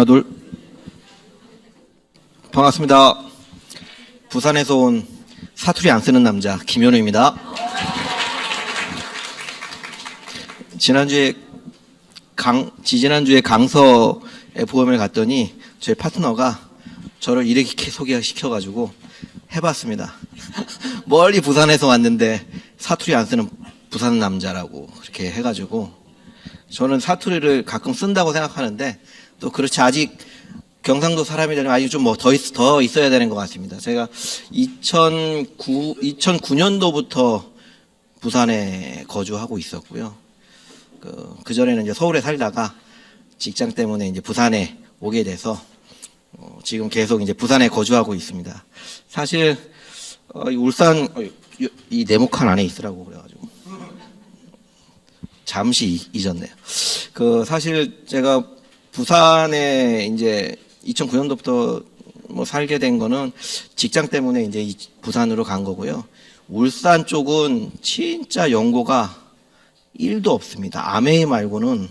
하나 둘. 반갑습니다. 부산에서 온 사투리 안 쓰는 남자 김현우입니다. 지지난주에 강서에 보험을 갔더니 저희 파트너가 저를 이렇게 소개시켜가지고 해봤습니다. 멀리 부산에서 왔는데 사투리 안 쓰는 부산 남자라고 그렇게 해가지고 저는 사투리를 가끔 쓴다고 생각하는데 또 그렇지 아직 경상도 사람이라면 아직 좀 더 있어야 되는 것 같습니다. 제가 2009년도부터 부산에 거주하고 있었고요. 그 전에는 이제 서울에 살다가 직장 때문에 이제 부산에 오게 돼서 지금 계속 이제 부산에 거주하고 있습니다. 사실 울산 이 네모칸 안에 있으라고 그래가지고 잠시 잊었네요. 사실 제가 부산에 이제 2009년도부터 살게 된 거는 직장 때문에 이제 부산으로 간 거고요. 울산 쪽은 진짜 연고가 1도 없습니다. 아메이 말고는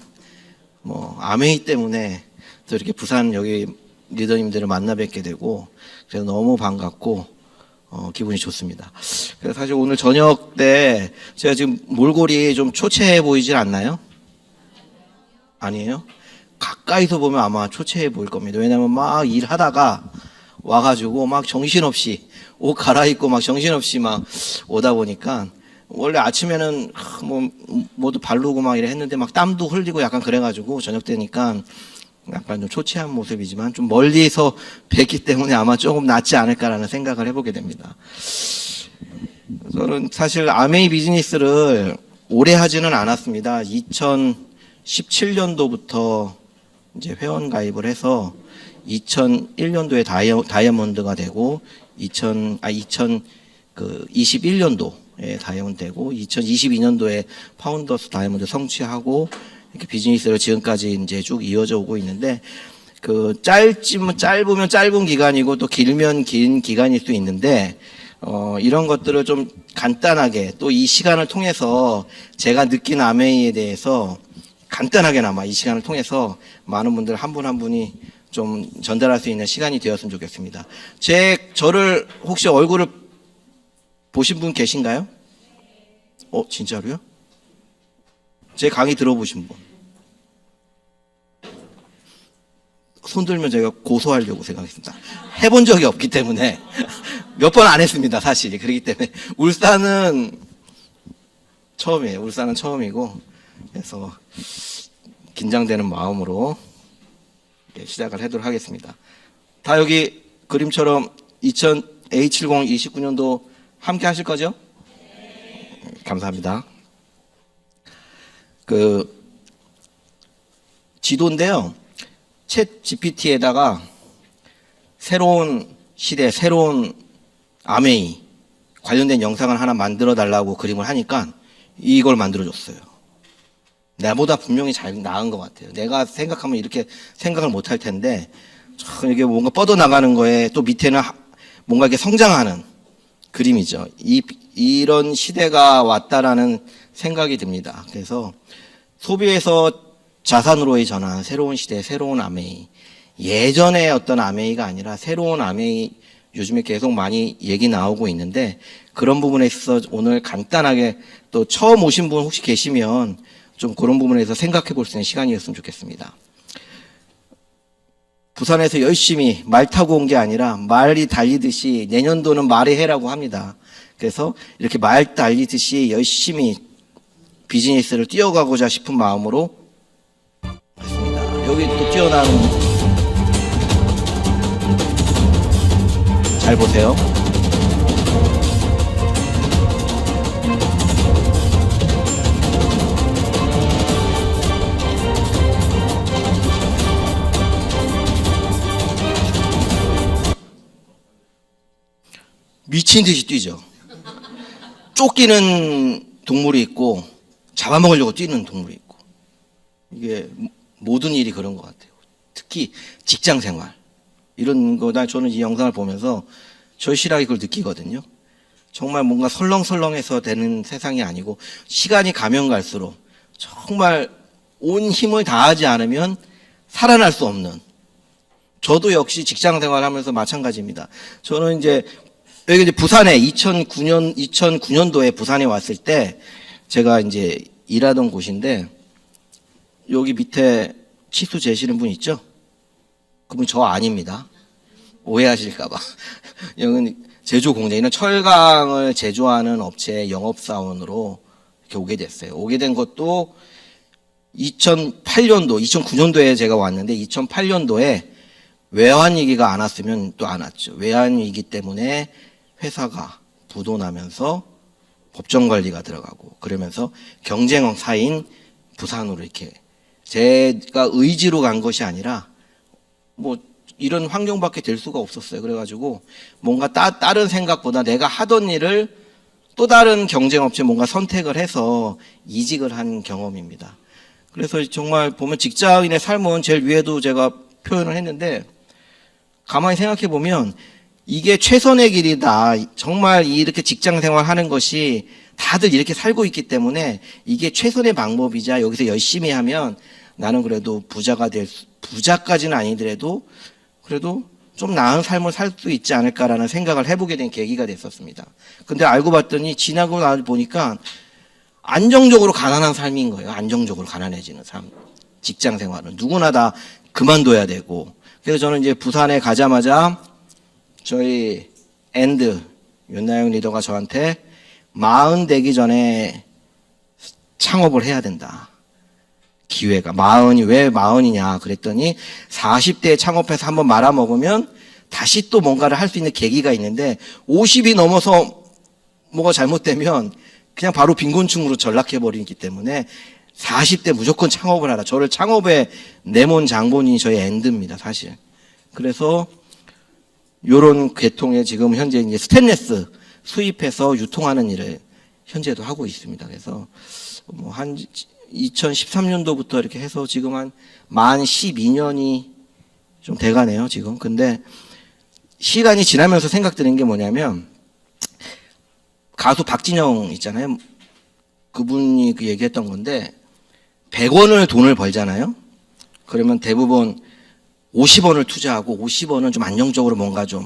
아메이 때문에 또 이렇게 부산 여기 리더님들을 만나 뵙게 되고 그래서 너무 반갑고 기분이 좋습니다. 그래서 사실 오늘 저녁 때 제가 지금 몰골이 좀 초췌해 보이질 않나요? 아니에요? 가까이서 보면 아마 초췌해 보일 겁니다. 왜냐면 막 일하다가 와가지고 막 정신없이 옷 갈아입고 막 정신없이 막 오다 보니까 원래 아침에는 뭐도 바르고 막 이래 했는데 막 땀도 흘리고 약간 그래가지고 저녁 때니까 약간 좀 초췌한 모습이지만 좀 멀리서 뵙기 때문에 아마 조금 낫지 않을까라는 생각을 해보게 됩니다. 저는 사실 아메이 비즈니스를 오래 하지는 않았습니다. 2017년도부터 이제 회원 가입을 해서 2001년도에 다이아몬드가 되고 2021년도에 다이아몬드 되고 2022년도에 파운더스 다이아몬드 성취하고 이렇게 비즈니스를 지금까지 이제 쭉 이어져 오고 있는데 짧으면 짧은 기간이고 또 길면 긴 기간일 수 있는데 이런 것들을 좀 간단하게 또 이 시간을 통해서 제가 느낀 아메이에 대해서 간단하게나마 이 시간을 통해서 많은 분들 한 분 한 분이 좀 전달할 수 있는 시간이 되었으면 좋겠습니다. 저를 혹시 얼굴을 보신 분 계신가요? 진짜로요? 제 강의 들어보신 분? 손 들면 제가 고소하려고 생각했습니다. 해본 적이 없기 때문에 몇 번 안 했습니다, 사실. 그렇기 때문에 울산은 처음이에요. 울산은 처음이고 그래서 긴장되는 마음으로 시작을 하도록 하겠습니다. 다 여기 그림처럼 A70 29년도 함께 하실 거죠? 감사합니다. 지도인데요. 챗 GPT에다가 새로운 시대, 새로운 아메이 관련된 영상을 하나 만들어 달라고 그림을 하니까 이걸 만들어줬어요. 나보다 분명히 잘 나은 것 같아요. 내가 생각하면 이렇게 생각을 못 할 텐데, 이게 뭔가 뻗어나가는 거에 또 밑에는 뭔가 이렇게 성장하는 그림이죠. 이런 시대가 왔다라는 생각이 듭니다. 그래서 소비에서 자산으로의 전환, 새로운 시대, 새로운 아메이. 예전의 어떤 아메이가 아니라 새로운 아메이, 요즘에 계속 많이 얘기 나오고 있는데, 그런 부분에 있어서 오늘 간단하게 또 처음 오신 분 혹시 계시면 좀 그런 부분에서 생각해 볼 수 있는 시간이었으면 좋겠습니다. 부산에서 열심히 말 타고 온 게 아니라 말이 달리듯이 내년도는 말의 해라고 합니다. 그래서 이렇게 말 달리듯이 열심히 비즈니스를 뛰어가고자 싶은 마음으로 했습니다. 여기 또 뛰어나는 잘 보세요. 미친 듯이 뛰죠. 쫓기는 동물이 있고 잡아먹으려고 뛰는 동물이 있고 이게 모든 일이 그런 것 같아요. 특히 직장 생활 이런 거다 저는 이 영상을 보면서 절실하게 그걸 느끼거든요. 정말 뭔가 설렁설렁해서 되는 세상이 아니고 시간이 가면 갈수록 정말 온 힘을 다하지 않으면 살아날 수 없는 저도 역시 직장 생활하면서 마찬가지입니다. 저는 이제 여기 이제 부산에 2009년도에 부산에 왔을 때 제가 이제 일하던 곳인데 여기 밑에 치수 재시는 분 있죠? 그분 저 아닙니다. 오해하실까봐. 여기는 제조 공장이는 철강을 제조하는 업체의 영업사원으로 이렇게 오게 됐어요. 오게 된 것도 2008년도, 2009년도에 제가 왔는데 2008년도에 외환위기가 안 왔으면 또 안 왔죠. 외환위기 때문에 회사가 부도나면서 법정관리가 들어가고 그러면서 경쟁사인 부산으로 이렇게 제가 의지로 간 것이 아니라 뭐 이런 환경밖에 될 수가 없었어요. 그래가지고 뭔가 다른 생각보다 내가 하던 일을 또 다른 경쟁업체 뭔가 선택을 해서 이직을 한 경험입니다. 그래서 정말 보면 직장인의 삶은 제일 위에도 제가 표현을 했는데 가만히 생각해 보면 이게 최선의 길이다. 정말 이렇게 직장 생활하는 것이 다들 이렇게 살고 있기 때문에 이게 최선의 방법이자 여기서 열심히 하면 나는 그래도 부자까지는 아니더라도 그래도 좀 나은 삶을 살 수 있지 않을까라는 생각을 해보게 된 계기가 됐었습니다. 근데 알고 봤더니 지나고 나 보니까 안정적으로 가난한 삶인 거예요. 안정적으로 가난해지는 삶. 직장 생활은 누구나 다 그만둬야 되고. 그래서 저는 이제 부산에 가자마자 저희 윤나영 리더가 저한테 40 되기 전에 창업을 해야 된다. 기회가. 왜 40이냐 그랬더니 40대에 창업해서 한번 말아먹으면 다시 또 뭔가를 할 수 있는 계기가 있는데 50이 넘어서 뭐가 잘못되면 그냥 바로 빈곤층으로 전락해버리기 때문에 40대 무조건 창업을 하라. 저를 창업에 내몬 장본인이 저희 앤드입니다, 사실. 그래서 요런 계통의 지금 현재 이제 스테인리스 수입해서 유통하는 일을 현재도 하고 있습니다. 그래서 뭐 한 2013년도부터 이렇게 해서 지금 만 12년이 좀 돼가네요, 지금. 근데 시간이 지나면서 생각드는 게 뭐냐면 가수 박진영 있잖아요. 그분이 그 얘기했던 건데 100원을 돈을 벌잖아요. 그러면 대부분 50원을 투자하고 50원은 좀 안정적으로 뭔가 좀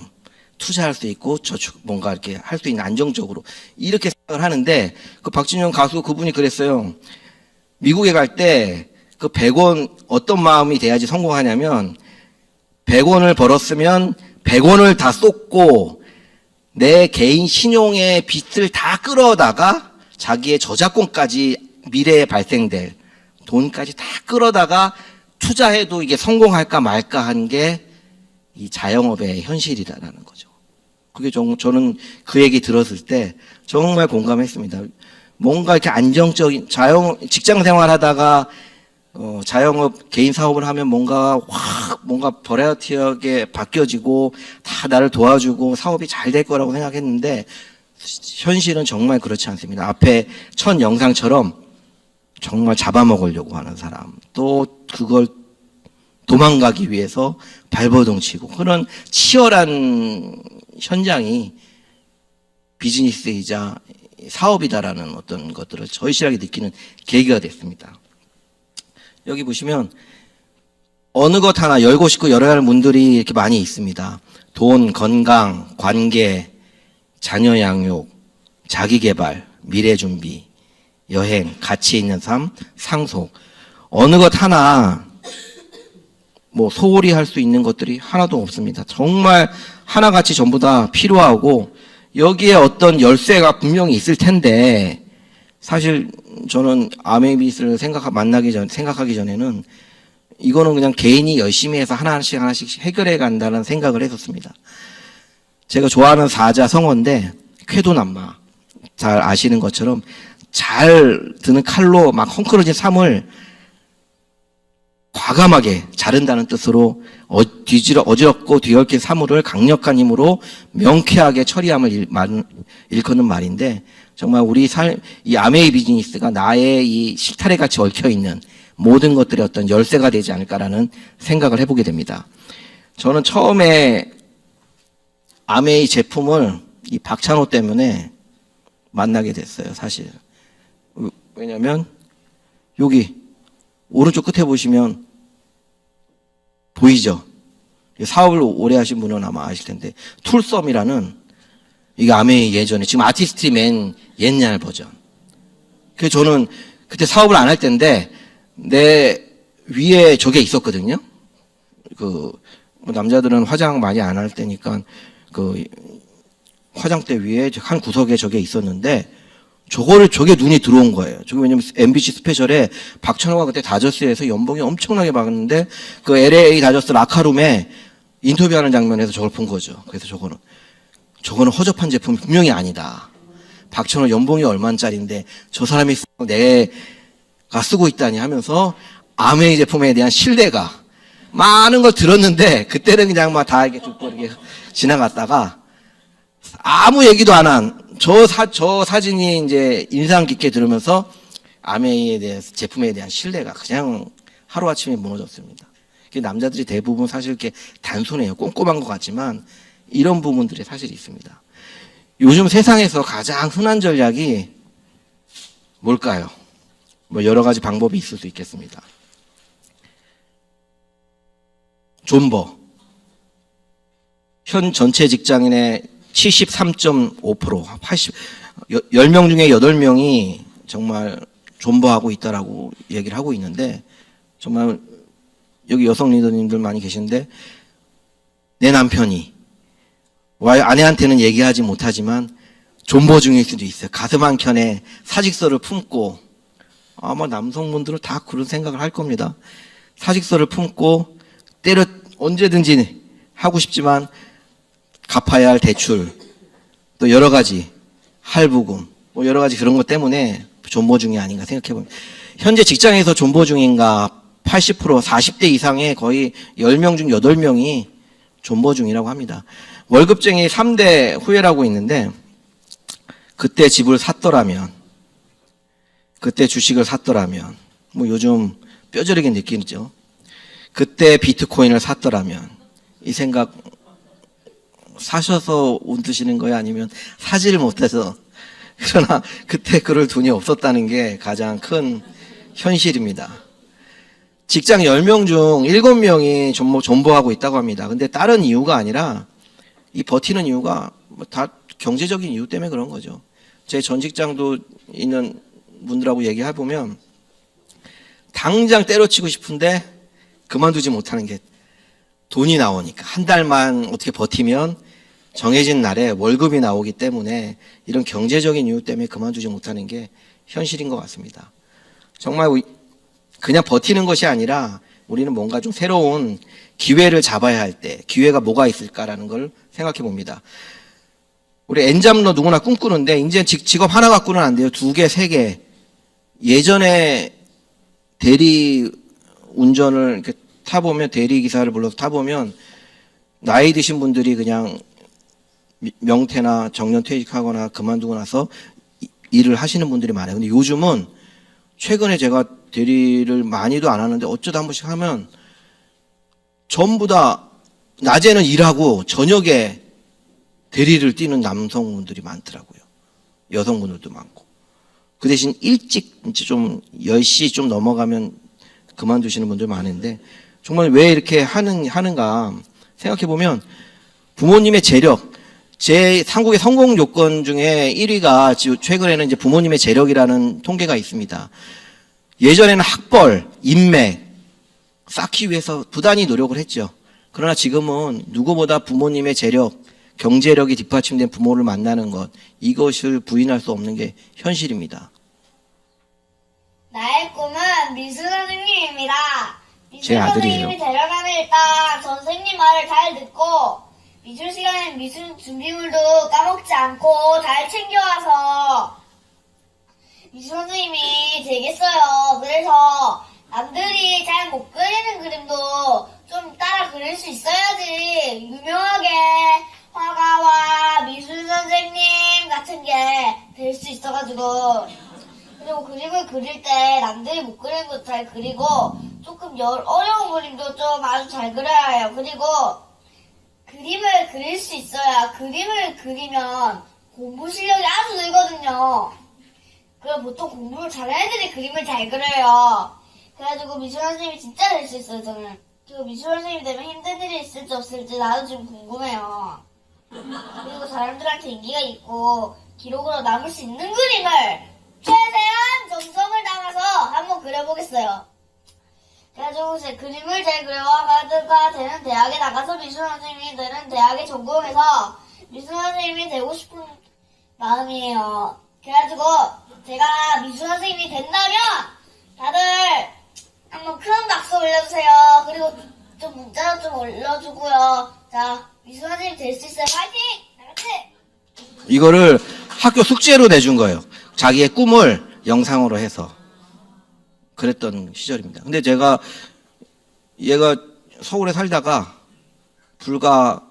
투자할 수 있고 저축 뭔가 이렇게 할 수 있는 안정적으로 이렇게 생각을 하는데 그 박진영 가수 그분이 그랬어요. 미국에 갈 때 그 100원 어떤 마음이 돼야지 성공하냐면 100원을 벌었으면 100원을 다 쏟고 내 개인 신용의 빚을 다 끌어다가 자기의 저작권까지 미래에 발생될 돈까지 다 끌어다가 투자해도 이게 성공할까 말까 한 게 이 자영업의 현실이다라는 거죠. 그게 저는 그 얘기 들었을 때 정말 공감했습니다. 뭔가 이렇게 안정적인 직장 생활하다가 자영업 개인 사업을 하면 뭔가 버라이어티하게 바뀌어지고 다 나를 도와주고 사업이 잘 될 거라고 생각했는데 현실은 정말 그렇지 않습니다. 앞에 첫 영상처럼 정말 잡아먹으려고 하는 사람, 또 그걸 도망가기 위해서 발버둥 치고 그런 치열한 현장이 비즈니스이자 사업이다라는 어떤 것들을 절실하게 느끼는 계기가 됐습니다. 여기 보시면 어느 것 하나 열고 싶고 열어야 할 문들이 이렇게 많이 있습니다. 돈, 건강, 관계, 자녀 양육, 자기개발, 미래 준비, 여행, 가치 있는 삶, 상속. 어느 것 하나 뭐 소홀히 할 수 있는 것들이 하나도 없습니다. 정말 하나같이 전부 다 필요하고 여기에 어떤 열쇠가 분명히 있을 텐데 사실 저는 아메이빗을 생각하기 전에는 이거는 그냥 개인이 열심히 해서 하나씩 해결해 간다는 생각을 했었습니다. 제가 좋아하는 사자 성어인데 쾌도남마 잘 아시는 것처럼 잘 드는 칼로 막 헝클어진 삶을 과감하게 자른다는 뜻으로 어지럽고 뒤얽힌 사물을 강력한 힘으로 명쾌하게 처리함을 일컫는 말인데 정말 우리 이 아메이 비즈니스가 나의 이 실타래 같이 얽혀있는 모든 것들의 어떤 열쇠가 되지 않을까라는 생각을 해보게 됩니다. 저는 처음에 아메이 제품을 이 박찬호 때문에 만나게 됐어요, 사실. 왜냐면 여기 오른쪽 끝에 보시면 보이죠? 사업을 오래 하신 분은 아마 아실 텐데 툴썸이라는 이게 아메이 예전에 지금 아티스트리 맨 옛날 버전. 그래서 저는 그때 사업을 안 할 때인데 내 위에 저게 있었거든요. 그 남자들은 화장 많이 안 할 때니까 그 화장대 위에 한 구석에 저게 있었는데 저게 눈이 들어온 거예요. 저게 왜냐면 MBC 스페셜에 박찬호가 그때 다저스에서 연봉이 엄청나게 받았는데 그 LA 다저스 라카룸에 인터뷰하는 장면에서 저걸 본 거죠. 그래서 저거는 허접한 제품이 분명히 아니다. 박찬호 연봉이 얼마짜리인데 저 사람이 내가 쓰고 있다니 하면서 아메이 제품에 대한 신뢰가 많은 걸 들었는데 그때는 그냥 막 다 이렇게 듣고 이렇게 지나갔다가 아무 얘기도 안 한 저 사진이 이제 인상 깊게 들으면서 아메이에 대해서 제품에 대한 신뢰가 그냥 하루아침에 무너졌습니다. 남자들이 대부분 사실 이렇게 단순해요. 꼼꼼한 것 같지만 이런 부분들이 사실 있습니다. 요즘 세상에서 가장 흔한 전략이 뭘까요? 뭐 여러 가지 방법이 있을 수 있겠습니다. 존버. 현 전체 직장인의 73.5%, 10명 중에 8명이 정말 존버하고 있다라고 얘기를 하고 있는데, 정말 여기 여성 리더님들 많이 계신데, 내 남편이 아내한테는 얘기하지 못하지만 존버 중일 수도 있어요. 가슴 한켠에 사직서를 품고, 아마 남성분들은 다 그런 생각을 할 겁니다. 사직서를 품고 언제든지 하고 싶지만 갚아야 할 대출, 또 여러 가지 할부금, 뭐 여러 가지 그런 것 때문에 존버 중이 아닌가 생각해봅니다. 현재 직장에서 존버 중인가 80%, 40대 이상의 거의 10명 중 8명이 존버 중이라고 합니다. 월급쟁이 3대 후회라고 있는데, 그때 집을 샀더라면, 그때 주식을 샀더라면, 뭐 요즘 뼈저리게 느끼죠. 그때 비트코인을 샀더라면, 이 생각 사셔서 웃으시는 거예요? 아니면 사지를 못해서? 그러나 그때 그럴 돈이 없었다는 게 가장 큰 현실입니다. 직장 10명 중 7명이 존버하고 있다고 합니다. 근데 다른 이유가 아니라 이 버티는 이유가 다 경제적인 이유 때문에 그런 거죠. 제 전 직장도 있는 분들하고 얘기해보면 당장 때려치고 싶은데 그만두지 못하는 게 돈이 나오니까. 한 달만 어떻게 버티면 정해진 날에 월급이 나오기 때문에 이런 경제적인 이유 때문에 그만두지 못하는 게 현실인 것 같습니다. 정말 그냥 버티는 것이 아니라 우리는 뭔가 좀 새로운 기회를 잡아야 할 때 기회가 뭐가 있을까라는 걸 생각해 봅니다. 우리 엔잡러 누구나 꿈꾸는데 이제 직업 하나 갖고는 안 돼요. 2개, 3개. 예전에 대리 운전을 이렇게 타보면, 대리 기사를 불러서 타보면 나이 드신 분들이 그냥 명퇴나 정년 퇴직하거나 그만두고 나서 일을 하시는 분들이 많아요. 근데 요즘은 최근에 제가 대리를 많이도 안 하는데 어쩌다 한 번씩 하면 전부 다 낮에는 일하고 저녁에 대리를 뛰는 남성분들이 많더라고요. 여성분들도 많고. 그 대신 일찍 이제 좀 10시 좀 넘어가면 그만두시는 분들 많은데, 정말 왜 이렇게 하는가 생각해 보면 부모님의 재력, 제 한국의 성공 요건 중에 1위가 최근에는 이제 부모님의 재력이라는 통계가 있습니다. 예전에는 학벌, 인맥 쌓기 위해서 부단히 노력을 했죠. 그러나 지금은 누구보다 부모님의 재력, 경제력이 뒷받침된 부모를 만나는 것, 이것을 부인할 수 없는 게 현실입니다. 나의 꿈은 미술 선생님입니다. 제 아들이에요. 선생님이 되려면 일단 선생님 말을 잘 듣고 미술 시간엔 미술 준비물도 까먹지 않고 잘 챙겨와서 미술 선생님이 되겠어요. 그래서 남들이 잘 못 그리는 그림도 좀 따라 그릴 수 있어야지 유명하게 화가와 미술 선생님 같은 게 될 수 있어가지고. 그리고 그림을 그릴 때 남들이 못 그리는 것도 잘 그리고 조금 어려운 그림도 좀 아주 잘 그려야 해요. 그리고 그림을 그릴 수 있어야, 그림을 그리면 공부 실력이 아주 늘거든요. 그럼 보통 공부를 잘하는 애들이 그림을 잘 그려요. 그래가지고 미술 선생님이 진짜 될 수 있어요, 저는. 그 미술 선생님이 되면 힘든 일이 있을지 없을지 나도 지금 궁금해요. 그리고 사람들한테 인기가 있고 기록으로 남을 수 있는 그림을 최대한 정성을 담아서 한번 그려보겠어요. 그래가지고 제 그림을 잘 그려가가 되는 대학에 나가서 미술 선생님이 되는 대학에 전공해서 미술 선생님이 되고 싶은 마음이에요. 그래가지고 제가 미술 선생님이 된다면 다들 한번 큰 박수 올려주세요. 그리고 좀 문자도 좀 올려주고요. 자, 미술 선생님 될 수 있어요. 파이팅! 다 같이! 이거를 학교 숙제로 내준 거예요. 자기의 꿈을 영상으로 해서. 그랬던 시절입니다. 근데 얘가 서울에 살다가 불과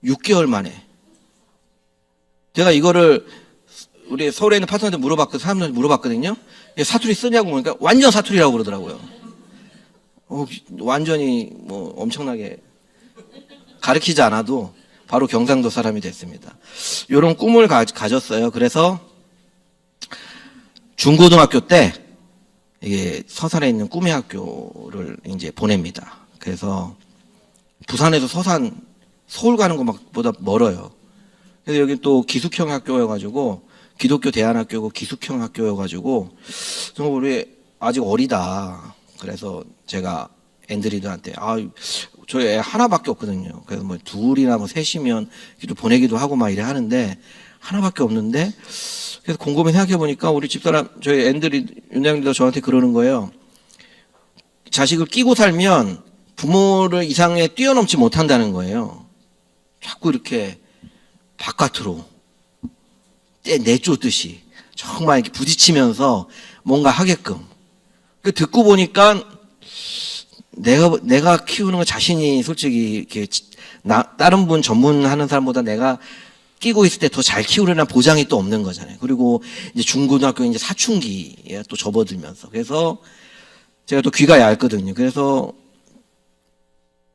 6개월 만에 제가 이거를 우리 서울에 있는 파트너한테 사람들한테 물어봤거든요. 사투리 쓰냐고 보니까 완전 사투리라고 그러더라고요. 완전히 뭐 엄청나게 가르치지 않아도 바로 경상도 사람이 됐습니다. 이런 꿈을 가졌어요. 그래서 중고등학교 때 이게 서산에 있는 꿈의 학교를 이제 보냅니다. 그래서 부산에서 서울 가는 것보다 멀어요. 그래서 여기 또 기숙형 학교여가지고 기독교 대안학교고 기숙형 학교여가지고 정말 우리 아직 어리다. 그래서 제가 앤드리드한테 저 애 하나밖에 없거든요. 그래서 뭐 둘이나 뭐 셋이면 보내기도 하고 막 이래 하는데 하나밖에 없는데 그래서 곰곰이 생각해 보니까 우리 집사람 저희 윤장님도 저한테 그러는 거예요. 자식을 끼고 살면 부모를 이상에 뛰어넘지 못한다는 거예요. 자꾸 이렇게 바깥으로 내쫓듯이 정말 이렇게 부딪히면서 뭔가 하게끔. 듣고 보니까 내가 키우는 거 자신이 솔직히 이렇게 다른 분 전문하는 사람보다 내가 끼고 있을 때 더 잘 키우려는 보장이 또 없는 거잖아요. 그리고 이제 중고등학교 이제 사춘기에 또 접어들면서. 그래서 제가 또 귀가 얇거든요. 그래서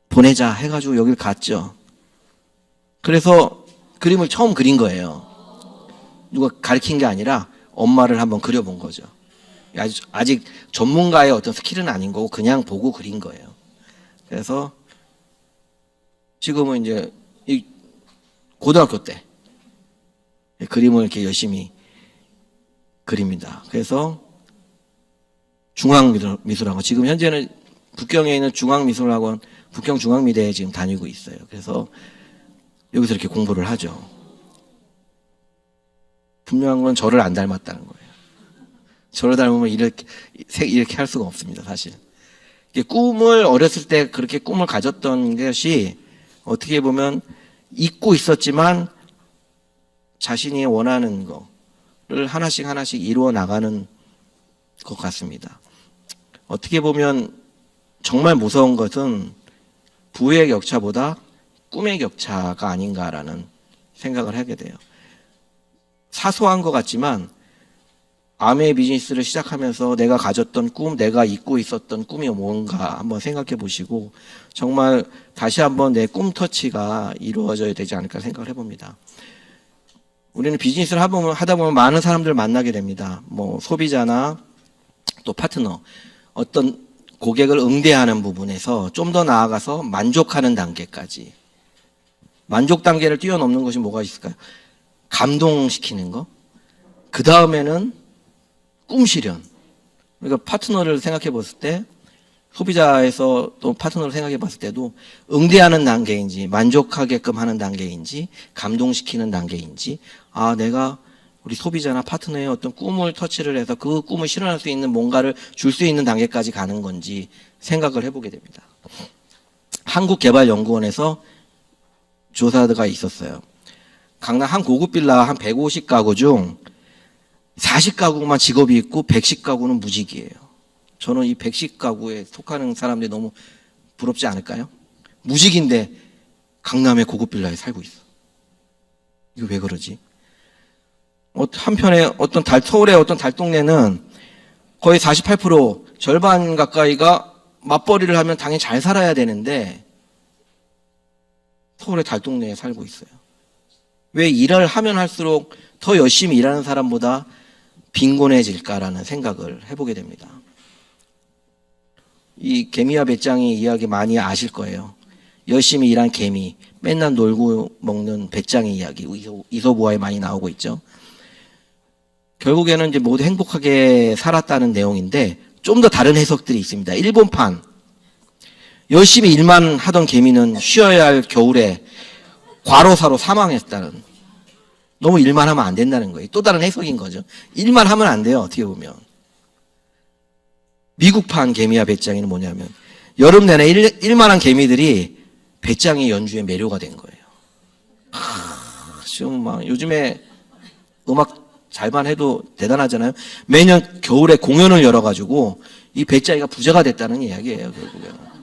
보내자 해가지고 여길 갔죠. 그래서 그림을 처음 그린 거예요. 누가 가르친 게 아니라 엄마를 한번 그려본 거죠. 아직 전문가의 어떤 스킬은 아닌 거고 그냥 보고 그린 거예요. 그래서 지금은 이제 이 고등학교 때 그림을 이렇게 열심히 그립니다. 그래서 중앙미술학원, 지금 현재는 북경에 있는 중앙미술학원, 북경중앙미대에 지금 다니고 있어요. 그래서 여기서 이렇게 공부를 하죠. 분명한 건 저를 안 닮았다는 거예요. 저를 닮으면 이렇게 할 수가 없습니다, 사실. 꿈을 어렸을 때 그렇게 꿈을 가졌던 것이 어떻게 보면 잊고 있었지만 자신이 원하는 거를 하나씩 이루어 나가는 것 같습니다. 어떻게 보면 정말 무서운 것은 부의 격차보다 꿈의 격차가 아닌가라는 생각을 하게 돼요. 사소한 것 같지만 아메 비즈니스를 시작하면서 내가 가졌던 꿈, 내가 잊고 있었던 꿈이 뭔가 한번 생각해 보시고 정말 다시 한번 내 꿈 터치가 이루어져야 되지 않을까 생각을 해봅니다. 우리는 비즈니스를 하다 보면 많은 사람들을 만나게 됩니다. 뭐 소비자나 또 파트너, 어떤 고객을 응대하는 부분에서 좀 더 나아가서 만족하는 단계까지. 만족 단계를 뛰어넘는 것이 뭐가 있을까요? 감동시키는 거. 그 다음에는 꿈 실현. 그러니까 파트너를 생각해 봤을 때 소비자에서 또 파트너를 생각해 봤을 때도 응대하는 단계인지 만족하게끔 하는 단계인지 감동시키는 단계인지 내가 우리 소비자나 파트너의 어떤 꿈을 터치를 해서 그 꿈을 실현할 수 있는 뭔가를 줄 수 있는 단계까지 가는 건지 생각을 해보게 됩니다. 한국개발연구원에서 조사가 있었어요. 강남 한 고급 빌라 한 150가구 중 40가구만 직업이 있고 110가구는 무직이에요. 저는 이 110가구에 속하는 사람들이 너무 부럽지 않을까요? 무직인데 강남의 고급 빌라에 살고 있어. 이거 왜 그러지? 한편에 서울의 어떤 달동네는 거의 48% 절반 가까이가 맞벌이를 하면 당연히 잘 살아야 되는데 서울의 달동네에 살고 있어요. 왜 일을 하면 할수록 더 열심히 일하는 사람보다 빈곤해질까라는 생각을 해보게 됩니다. 이 개미와 배짱이 이야기 많이 아실 거예요. 열심히 일한 개미, 맨날 놀고 먹는 배짱이 이야기, 이솝우화에 많이 나오고 있죠. 결국에는 이제 모두 행복하게 살았다는 내용인데 좀 더 다른 해석들이 있습니다. 일본판. 열심히 일만 하던 개미는 쉬어야 할 겨울에 과로사로 사망했다는. 너무 일만 하면 안 된다는 거예요. 또 다른 해석인 거죠. 일만 하면 안 돼요. 어떻게 보면. 미국판 개미와 배짱이는 뭐냐면 여름 내내 일만 한 개미들이 배짱이 연주에 매료가 된 거예요. 지금 막 요즘에 음악 잘만 해도 대단하잖아요. 매년 겨울에 공연을 열어가지고 이 배짱이가 부자가 됐다는 이야기예요. 결국에는.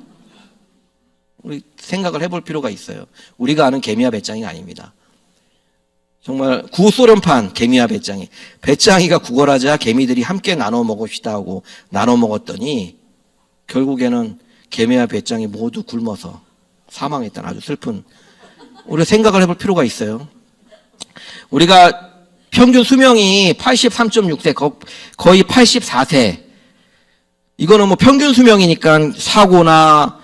우리 생각을 해볼 필요가 있어요. 우리가 아는 개미와 배짱이가 아닙니다. 정말 구소련판 개미와 배짱이. 배짱이가 구걸하자 개미들이 함께 나눠 먹읍시다 하고 나눠 먹었더니 결국에는 개미와 배짱이 모두 굶어서 사망했다는 아주 슬픈. 우리가 생각을 해볼 필요가 있어요. 우리가 평균 수명이 83.6세, 거의 84세. 이거는 뭐 평균 수명이니까 사고나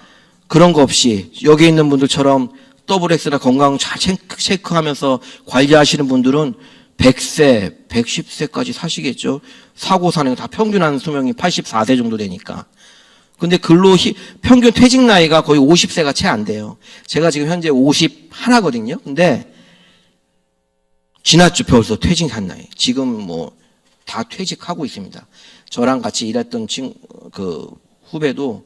그런 거 없이 여기 있는 분들처럼 WX나 건강 잘 체크하면서 관리하시는 분들은 100세, 110세까지 사시겠죠. 사고 사는 거 다 평균한 수명이 84세 정도 되니까. 근데 평균 퇴직 나이가 거의 50세가 채 안 돼요. 제가 지금 현재 51거든요. 근데 지났죠. 벌써 퇴직한 나이. 지금 뭐 다 퇴직하고 있습니다. 저랑 같이 일했던 후배도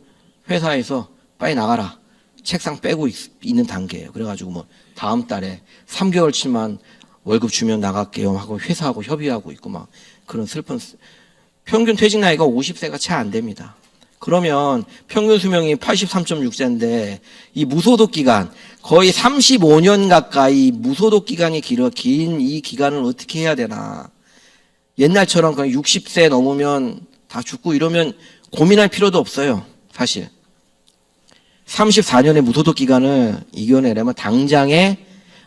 회사에서 빨리 나가라. 책상 빼고 있는 단계예요. 그래가지고 뭐 다음 달에 3개월치만 월급 주면 나갈게요 하고 회사하고 협의하고 있고 막 그런 슬픈. 평균 퇴직 나이가 50세가 채 안 됩니다. 그러면 평균 수명이 83.6세인데 이 무소득 기간 거의 35년 가까이 무소득 기간이 긴 이 기간을 어떻게 해야 되나. 옛날처럼 그냥 60세 넘으면 다 죽고 이러면 고민할 필요도 없어요. 사실. 34년의 무소득 기간을 이겨내려면 당장의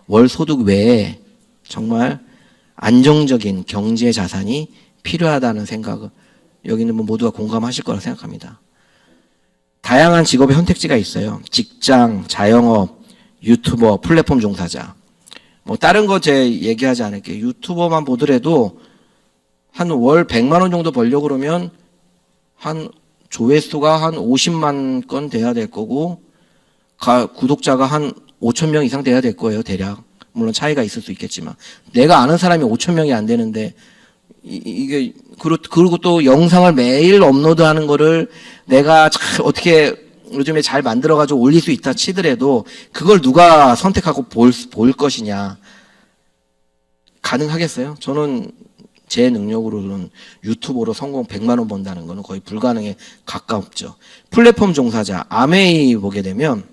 월소득 외에 정말 안정적인 경제 자산이 필요하다는 생각을 여기 있는 분 모두가 공감하실 거라 생각합니다. 다양한 직업의 선택지가 있어요. 직장, 자영업, 유튜버, 플랫폼 종사자. 뭐 다른 거 제 얘기하지 않을게요. 유튜버만 보더라도 한 월 100만 원 정도 벌려고 그러면 한 조회수가 한 50만 건 돼야 될 거고 구독자가 한 5천 명 이상 돼야 될 거예요. 대략. 물론 차이가 있을 수 있겠지만 내가 아는 사람이 5천 명이 안 되는데 이게 그리고 또 영상을 매일 업로드하는 거를 내가 어떻게 요즘에 잘 만들어가지고 올릴 수 있다 치더라도 그걸 누가 선택하고 볼 것이냐. 가능하겠어요? 저는 제 능력으로는 유튜버로 성공 100만 원 번다는 거는 거의 불가능에 가깝죠. 플랫폼 종사자 아메이 보게 되면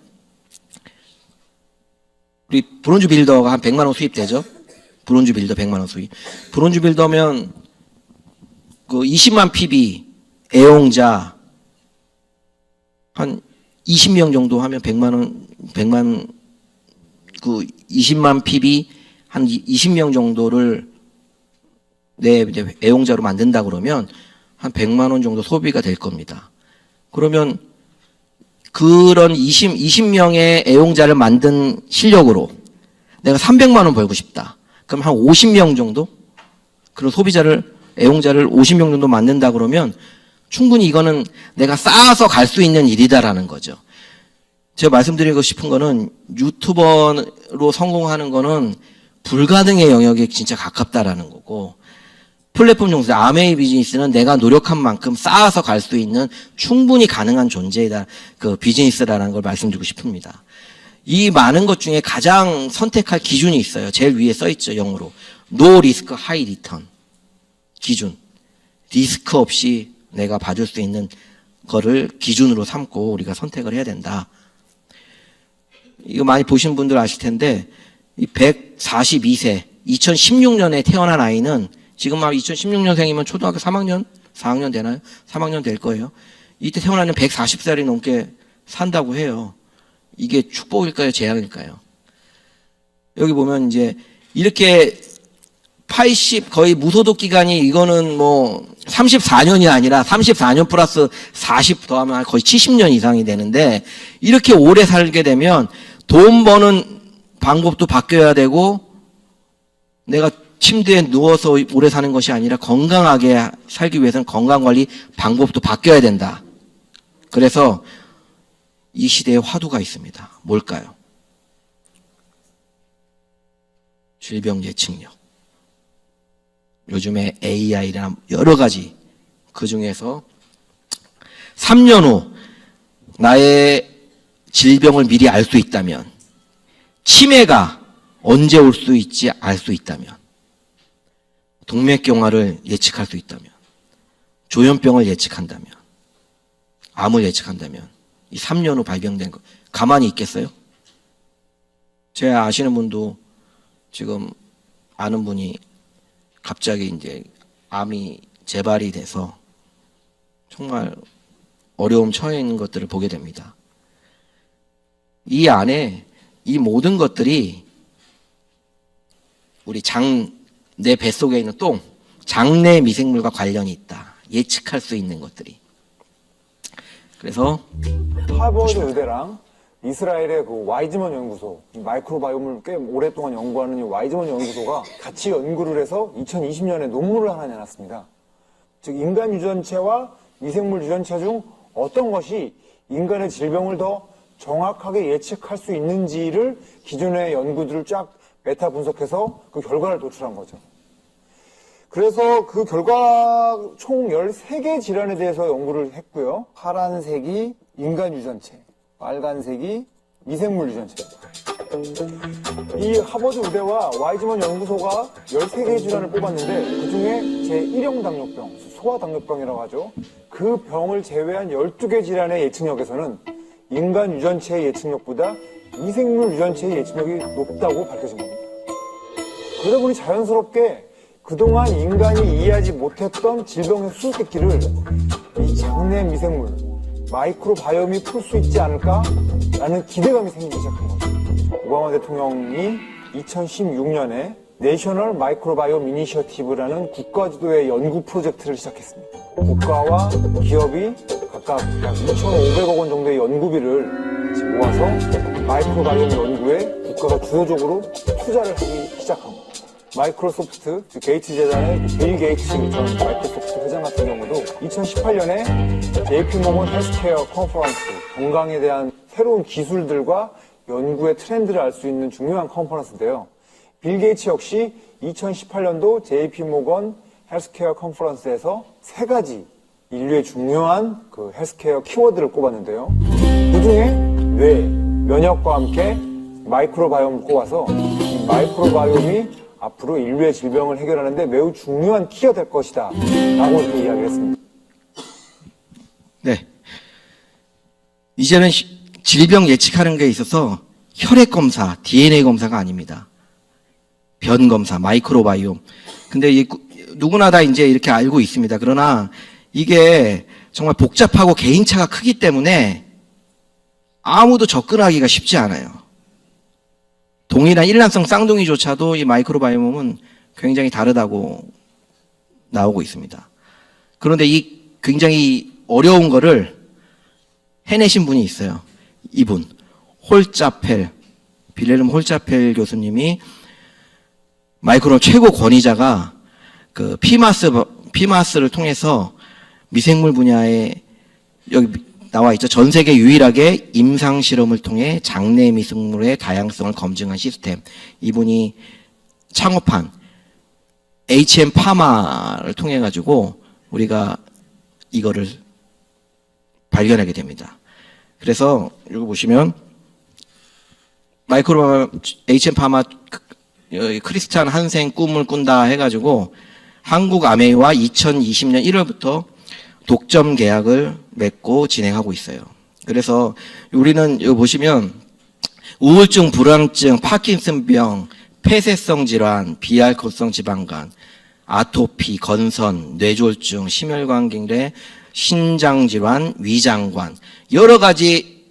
우리 브론즈 빌더가 한 100만 원 수입되죠. 브론즈 빌더 100만 원 수입. 브론즈 빌더면 그 20만 PB 애용자 한 20명 정도 하면 100만 그 20만 PB 한 20명 정도를 내 애용자로 만든다 그러면 한 100만 원 정도 소비가 될 겁니다. 그러면 그런 20명의 애용자를 만든 실력으로 내가 300만 원 벌고 싶다. 그럼 한 50명 정도? 그런 애용자를 50명 정도 만든다 그러면 충분히 이거는 내가 쌓아서 갈 수 있는 일이다라는 거죠. 제가 말씀드리고 싶은 거는 유튜버로 성공하는 거는 불가능의 영역에 진짜 가깝다라는 거고 플랫폼 종사 아메이 비즈니스는 내가 노력한 만큼 쌓아서 갈 수 있는 충분히 가능한 존재이다. 그 비즈니스라는 걸 말씀드리고 싶습니다. 이 많은 것 중에 가장 선택할 기준이 있어요. 제일 위에 써 있죠. 영어로. No risk, high return. 기준. 리스크 없이 내가 받을 수 있는 거를 기준으로 삼고 우리가 선택을 해야 된다. 이거 많이 보신 분들 아실 텐데 이 142세 2016년에 태어난 아이는 지금 막 2016년생이면 초등학교 3학년, 4학년 되나요? 3학년 될 거예요. 이때 태어나면 140살이 넘게 산다고 해요. 이게 축복일까요? 재앙일까요? 여기 보면 이제 이렇게 80 거의 무소득 기간이 이거는 뭐 34년이 아니라 34년 플러스 40 더하면 거의 70년 이상이 되는데 이렇게 오래 살게 되면 돈 버는 방법도 바뀌어야 되고 내가 침대에 누워서 오래 사는 것이 아니라 건강하게 살기 위해서는 건강관리 방법도 바뀌어야 된다. 그래서 이 시대에 화두가 있습니다. 뭘까요? 질병 예측력. 요즘에 AI나 여러 가지 그 중에서 3년 후 나의 질병을 미리 알 수 있다면, 치매가 언제 올 수 있지 알 수 있다면, 동맥경화를 예측할 수 있다면, 조현병을 예측한다면, 암을 예측한다면 이 3년 후 발병된 거 가만히 있겠어요? 제가 아시는 분도 지금 아는 분이 갑자기 이제 암이 재발이 돼서 정말 어려움 처해 있는 것들을 보게 됩니다. 이 안에 이 모든 것들이 우리 내 뱃속에 있는 똥, 장내 미생물과 관련이 있다. 예측할 수 있는 것들이. 그래서 하버드 의대랑 이스라엘의 그 와이즈먼 연구소, 마이크로바이옴을 꽤 오랫동안 연구하는 이 와이즈먼 연구소가 같이 연구를 해서 2020년에 논문을 하나 내놨습니다. 즉 인간 유전체와 미생물 유전체 중 어떤 것이 인간의 질병을 더 정확하게 예측할 수 있는지를 기존의 연구들을 쫙 메타 분석해서 그 결과를 도출한 거죠. 그래서 그 결과 총 13개 질환에 대해서 연구를 했고요. 파란색이 인간 유전체, 빨간색이 미생물 유전체. 이 하버드 의대와 와이즈먼 연구소가 13개의 질환을 뽑았는데 그중에 제1형 당뇨병, 소아당뇨병이라고 하죠. 그 병을 제외한 12개 질환의 예측력에서는 인간 유전체의 예측력보다 미생물 유전체의 예측력이 높다고 밝혀진 겁니다. 그러다 보니 자연스럽게 그동안 인간이 이해하지 못했던 질병의 수수께끼를 이 장내 미생물, 마이크로바이옴이 풀 수 있지 않을까라는 기대감이 생기기 시작한 거죠. 오바마 대통령이 2016년에 내셔널 마이크로바이옴 이니셔티브라는 국가주도의 연구 프로젝트를 시작했습니다. 국가와 기업이 각각 약 2,500억 원 정도의 연구비를 같이 모아서 마이크로바이옴 연구에 국가가 주도적으로 투자를 하기 시작한 겁니다. 마이크로소프트, 즉 게이츠 재단의 빌 게이츠 전 마이크로소프트 회장 같은 경우도 2018년에 JP모건 헬스케어 컨퍼런스, 건강에 대한 새로운 기술들과 연구의 트렌드를 알 수 있는 중요한 컨퍼런스인데요. 빌 게이츠 역시 2018년도 JP모건 헬스케어 컨퍼런스에서 3가지 인류의 중요한 그 헬스케어 키워드를 꼽았는데요. 그 중에 뇌, 면역과 함께 마이크로바이옴을 꼽아서 이 마이크로바이옴이 앞으로 인류의 질병을 해결하는데 매우 중요한 키가 될 것이다 라고 이렇게 이야기를 했습니다. 네. 이제는 질병 예측하는 게 있어서 혈액 검사, DNA 검사가 아닙니다. 변 검사, 마이크로바이옴. 근데 누구나 다 이제 이렇게 알고 있습니다. 그러나 이게 정말 복잡하고 개인차가 크기 때문에 아무도 접근하기가 쉽지 않아요. 동일한 일란성 쌍둥이조차도 이 마이크로바이옴은 굉장히 다르다고 나오고 있습니다. 그런데 이 굉장히 어려운 거를 해내신 분이 있어요. 이분 홀자펠, 빌헬름 홀자펠 교수님이 마이크로 최고 권위자가 그 피마스를 통해서 미생물 분야에 여기 나와 있죠. 전 세계 유일하게 임상 실험을 통해 장내 미생물의 다양성을 검증한 시스템. 이분이 창업한 HM 파마를 통해 가지고 우리가 이거를 발견하게 됩니다. 그래서 여기 보시면 HM 파마 크리스찬 한생 꿈을 꾼다 해가지고 한국 아메이와 2020년 1월부터 독점 계약을 맺고 진행하고 있어요. 그래서 우리는 여기 보시면 우울증, 불안증, 파킨슨병, 폐쇄성 질환, 비알코올성 지방간, 아토피, 건선, 뇌졸중, 심혈관계인의 신장질환, 위장관 여러 가지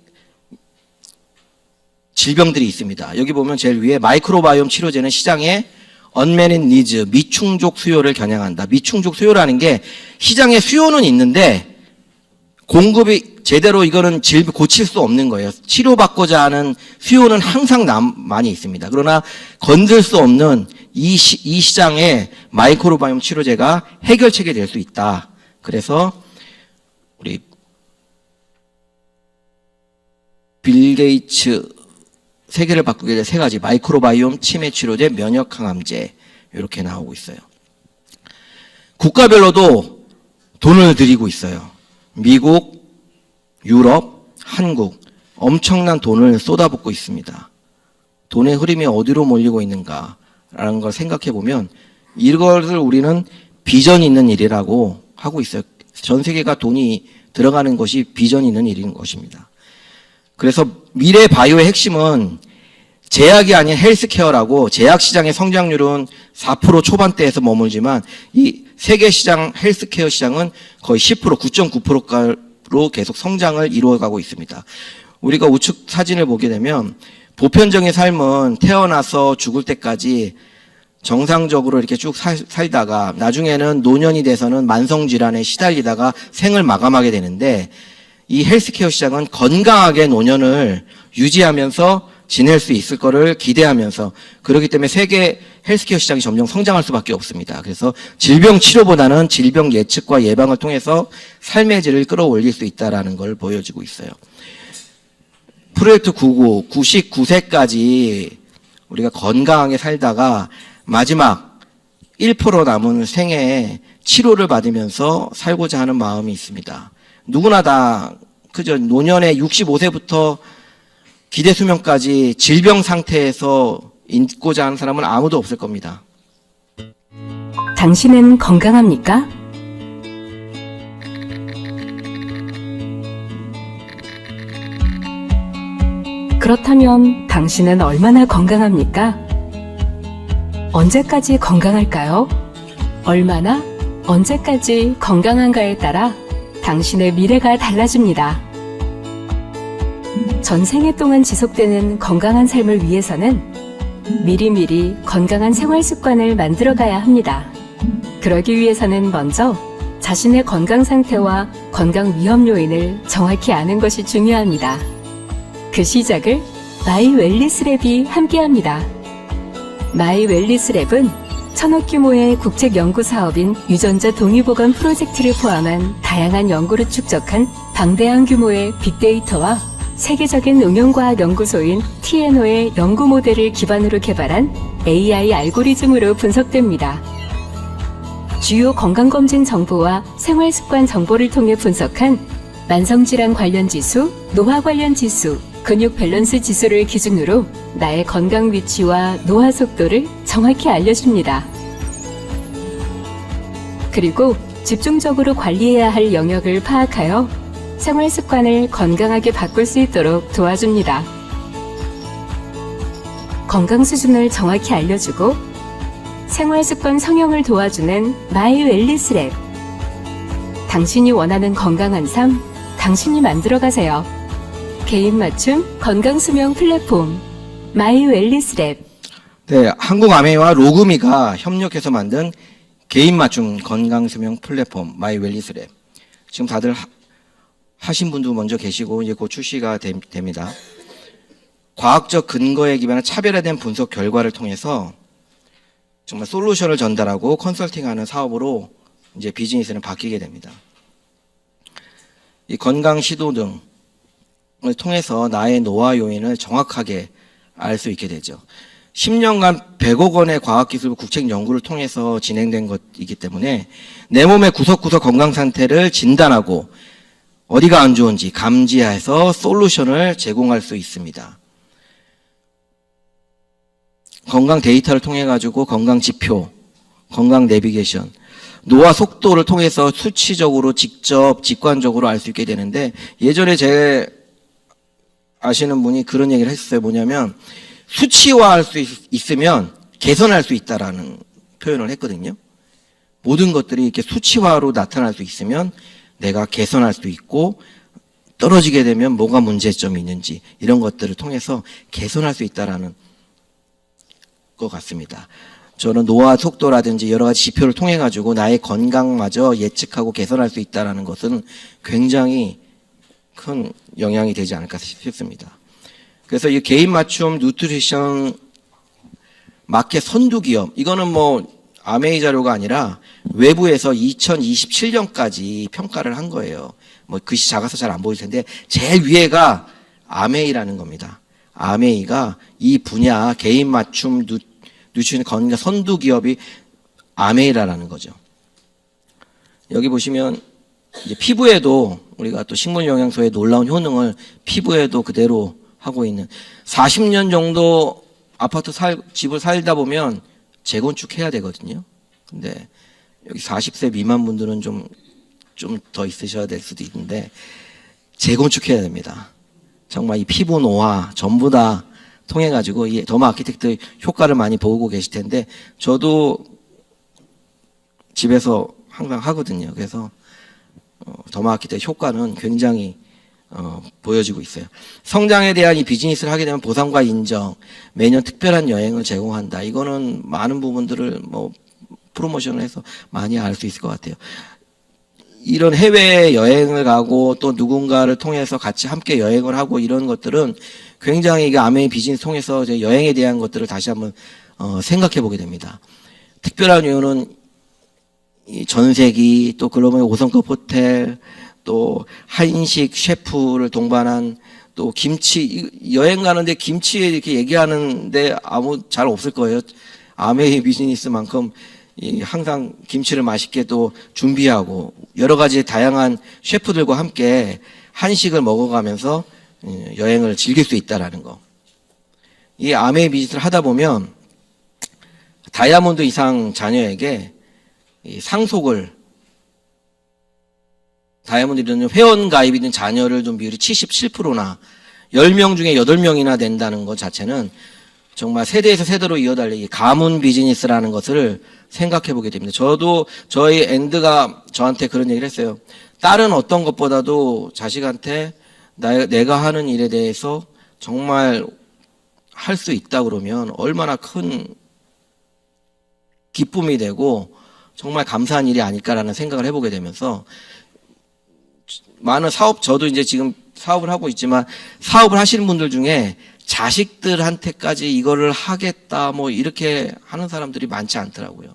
질병들이 있습니다. 여기 보면 제일 위에 마이크로바이옴 치료제는 시장에 unmet needs, 미충족 수요를 겨냥한다. 미충족 수요라는 게 시장에 수요는 있는데 공급이 제대로 이거는 고칠 수 없는 거예요. 치료받고자 하는 수요는 항상 많이 있습니다. 그러나 건들 수 없는 이 시장에 마이크로바이옴 치료제가 해결책이 될 수 있다. 그래서 우리 빌 게이츠 세계를 바꾸게 될 세 가지 마이크로바이옴 치매 치료제, 면역 항암제 이렇게 나오고 있어요. 국가별로도 돈을 들이고 있어요. 미국, 유럽, 한국 엄청난 돈을 쏟아붓고 있습니다. 돈의 흐름이 어디로 몰리고 있는가라는 걸 생각해 보면 이것을 우리는 비전 있는 일이라고 하고 있어요. 전 세계가 돈이 들어가는 것이 비전 있는 일인 것입니다. 그래서 미래 바이오의 핵심은 제약이 아닌 헬스케어라고 제약 시장의 성장률은 4% 초반대에서 머물지만 이 세계 시장 헬스케어 시장은 거의 10%, 9.9%로 계속 성장을 이루어가고 있습니다. 우리가 우측 사진을 보게 되면 보편적인 삶은 태어나서 죽을 때까지 정상적으로 이렇게 쭉 살다가 나중에는 노년이 돼서는 만성질환에 시달리다가 생을 마감하게 되는데 이 헬스케어 시장은 건강하게 노년을 유지하면서 지낼 수 있을 거를 기대하면서 그렇기 때문에 세계 헬스케어 시장이 점점 성장할 수밖에 없습니다. 그래서 질병 치료보다는 질병 예측과 예방을 통해서 삶의 질을 끌어올릴 수 있다는 걸 보여주고 있어요. 프로젝트 99, 99세까지 우리가 건강하게 살다가 마지막 1% 남은 생애에 치료를 받으면서 살고자 하는 마음이 있습니다. 누구나 다 그저 노년에 65세부터 기대 수명까지 질병 상태에서 있고자 하는 사람은 아무도 없을 겁니다. 당신은 건강합니까? 그렇다면 당신은 얼마나 건강합니까? 언제까지 건강할까요? 얼마나, 언제까지 건강한가에 따라 당신의 미래가 달라집니다. 전생애 동안 지속되는 건강한 삶을 위해서는 미리미리 건강한 생활 습관을 만들어가야 합니다. 그러기 위해서는 먼저 자신의 건강 상태와 건강 위험 요인을 정확히 아는 것이 중요합니다. 그 시작을 마이 웰니스랩이 함께합니다. 마이 웰니스랩은 1000억 규모의 국책 연구 사업인 유전자 동의보관 프로젝트를 포함한 다양한 연구를 축적한 방대한 규모의 빅데이터와 세계적인 응용과학 연구소인 TNO의 연구 모델을 기반으로 개발한 AI 알고리즘으로 분석됩니다. 주요 건강검진 정보와 생활습관 정보를 통해 분석한 만성질환 관련 지수, 노화 관련 지수, 근육 밸런스 지수를 기준으로 나의 건강 위치와 노화 속도를 정확히 알려줍니다. 그리고 집중적으로 관리해야 할 영역을 파악하여 생활 습관을 건강하게 바꿀 수 있도록 도와줍니다. 건강 수준을 정확히 알려주고 생활 습관 성형을 도와주는 마이 웰니스랩. 당신이 원하는 건강한 삶, 당신이 만들어가세요. 개인 맞춤 건강수명 플랫폼 마이 웰니스랩. 네, 한국아메이와 로그미가 협력해서 만든 개인 맞춤 건강수명 플랫폼 마이 웰니스랩. 지금 다들 하신 분도 먼저 계시고 이제 곧 출시가 됩니다. 과학적 근거에 기반한 차별화된 분석 결과를 통해서 정말 솔루션을 전달하고 컨설팅하는 사업으로 이제 비즈니스는 바뀌게 됩니다. 이 건강 시도 등을 통해서 나의 노화 요인을 정확하게 알 수 있게 되죠. 10년간 100억 원의 과학기술 국책 연구를 통해서 진행된 것이기 때문에 내 몸의 구석구석 건강 상태를 진단하고 어디가 안 좋은지 감지해서 솔루션을 제공할 수 있습니다. 건강 데이터를 통해 가지고 건강 지표, 건강 내비게이션, 노화 속도를 통해서 수치적으로 직접 직관적으로 알 수 있게 되는데 예전에 제 아시는 분이 그런 얘기를 했어요. 뭐냐면 수치화할 수 있으면 개선할 수 있다라는 표현을 했거든요. 모든 것들이 이렇게 수치화로 나타날 수 있으면 내가 개선할 수 있고 떨어지게 되면 뭐가 문제점이 있는지 이런 것들을 통해서 개선할 수 있다라는 것 같습니다. 저는 노화 속도라든지 여러 가지 지표를 통해 가지고 나의 건강마저 예측하고 개선할 수 있다는 것은 굉장히 큰 영향이 되지 않을까 싶습니다. 그래서 이 개인 맞춤 누트리션 마켓 선두 기업, 이거는 뭐 아메이 자료가 아니라 외부에서 2027년까지 평가를 한 거예요. 뭐 글씨 작아서 잘 안 보일 텐데 제일 위에가 아메이라는 겁니다. 아메이가 이 분야 개인 맞춤 누트리션 건강 선두 기업이 아메이라는 거죠. 여기 보시면 이제 피부에도 우리가 또 식물 영양소의 놀라운 효능을 피부에도 그대로 하고 있는 40년 정도 아파트 집을 살다 보면 재건축해야 되거든요. 근데 여기 40세 미만 분들은 좀 더 있으셔야 될 수도 있는데 재건축해야 됩니다. 정말 이 피부 노화 전부 다 통해 가지고 이 더마 아키텍트 효과를 많이 보고 계실 텐데 저도 집에서 항상 하거든요. 그래서 더마 아키텍트 효과는 굉장히 보여지고 있어요. 성장에 대한 이 비즈니스를 하게 되면 보상과 인정, 매년 특별한 여행을 제공한다. 이거는 많은 부분들을 뭐 프로모션을 해서 많이 알 수 있을 것 같아요. 이런 해외 여행을 가고 또 누군가를 통해서 같이 함께 여행을 하고 이런 것들은 굉장히 이게 아메이 비즈니스 통해서 이제 여행에 대한 것들을 다시 한번 생각해 보게 됩니다. 특별한 이유는 이 전세기, 또 글로벌 5성급 호텔, 또 한식 셰프를 동반한 또 김치, 여행 가는데 김치 이렇게 얘기하는데 아무 잘 없을 거예요. 아메이 비즈니스만큼 항상 김치를 맛있게 또 준비하고 여러 가지 다양한 셰프들과 함께 한식을 먹어가면서 여행을 즐길 수 있다라는 거. 이 아메이 비즈니스를 하다 보면 다이아몬드 이상 자녀에게 이 상속을 다이아몬드는 회원 가입이 된 자녀를 좀 비율이 77%나 10명 중에 8명이나 된다는 것 자체는 정말 세대에서 세대로 이어달리기 가문 비즈니스라는 것을 생각해 보게 됩니다. 저도 저희 앤드가 저한테 그런 얘기를 했어요. 딸은 어떤 것보다도 자식한테 내가 하는 일에 대해서 정말 할 수 있다 그러면 얼마나 큰 기쁨이 되고 정말 감사한 일이 아닐까라는 생각을 해보게 되면서 많은 저도 이제 지금 사업을 하고 있지만 사업을 하시는 분들 중에 자식들한테까지 이거를 하겠다 뭐 이렇게 하는 사람들이 많지 않더라고요.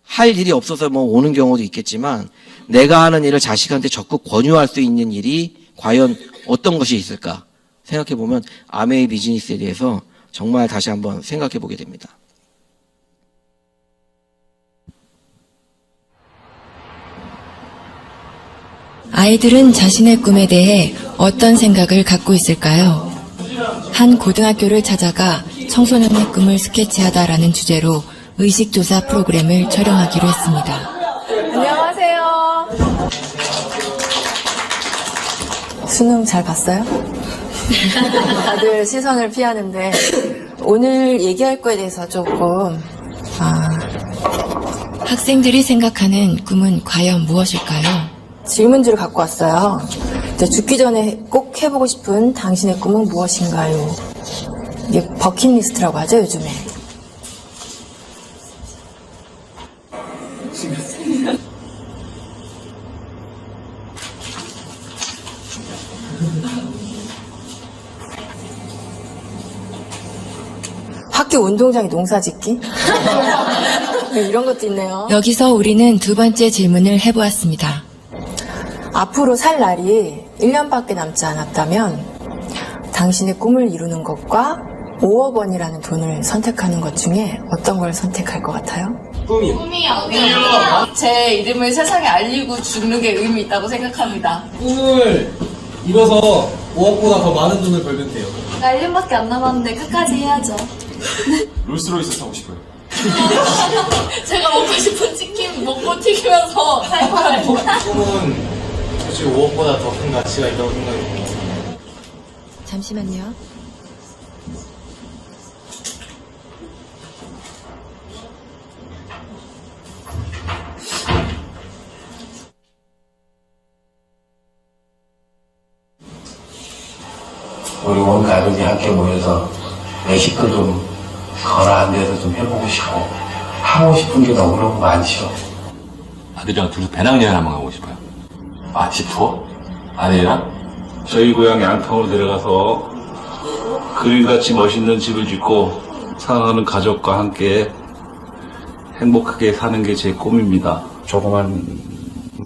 할 일이 없어서 뭐 오는 경우도 있겠지만 내가 하는 일을 자식한테 적극 권유할 수 있는 일이 과연 어떤 것이 있을까 생각해 보면 아메이 비즈니스에 대해서 정말 다시 한번 생각해 보게 됩니다. 아이들은 자신의 꿈에 대해 어떤 생각을 갖고 있을까요? 한 고등학교를 찾아가 청소년의 꿈을 스케치하다라는 주제로 의식조사 프로그램을 촬영하기로 했습니다. 안녕하세요. 수능 잘 봤어요? 다들 시선을 피하는데 오늘 얘기할 거에 대해서 조금 학생들이 생각하는 꿈은 과연 무엇일까요? 질문지를 갖고 왔어요. 죽기 전에 꼭 해보고 싶은 당신의 꿈은 무엇인가요? 이게 버킷리스트라고 하죠, 요즘에. 학교 운동장에 농사 짓기? 이런 것도 있네요. 여기서 우리는 두 번째 질문을 해보았습니다. 앞으로 살 날이 1년밖에 남지 않았다면 당신의 꿈을 이루는 것과 5억 원이라는 돈을 선택하는 것 중에 어떤 걸 선택할 것 같아요? 꿈이요. 제 이름을 세상에 알리고 죽는 게 의미 있다고 생각합니다. 꿈을 이뤄서 5억보다 더 많은 돈을 벌면 돼요. 나 1년밖에 안 남았는데 끝까지 해야죠. 롤스로이스 사고 싶어요. 제가 먹고 싶은 치킨 먹고 튀기면서 살 거예요. 꿈은 솔직히 5억보다 더 큰 가치가 있다고 생각해요. 잠시만요. 우리 온 가족이 함께 모여서 멕시코 좀 걸어 한 데서 좀 해보고 싶고 하고 싶은 게 너무너무 많죠. 아들이랑 둘이서 배낭여행 한번 가고 싶어요. 아, 집 투어? 아들이랑? 저희 고향 양평으로 내려가서 그림같이 멋있는 집을 짓고 사랑하는 가족과 함께 행복하게 사는 게 제 꿈입니다. 조그만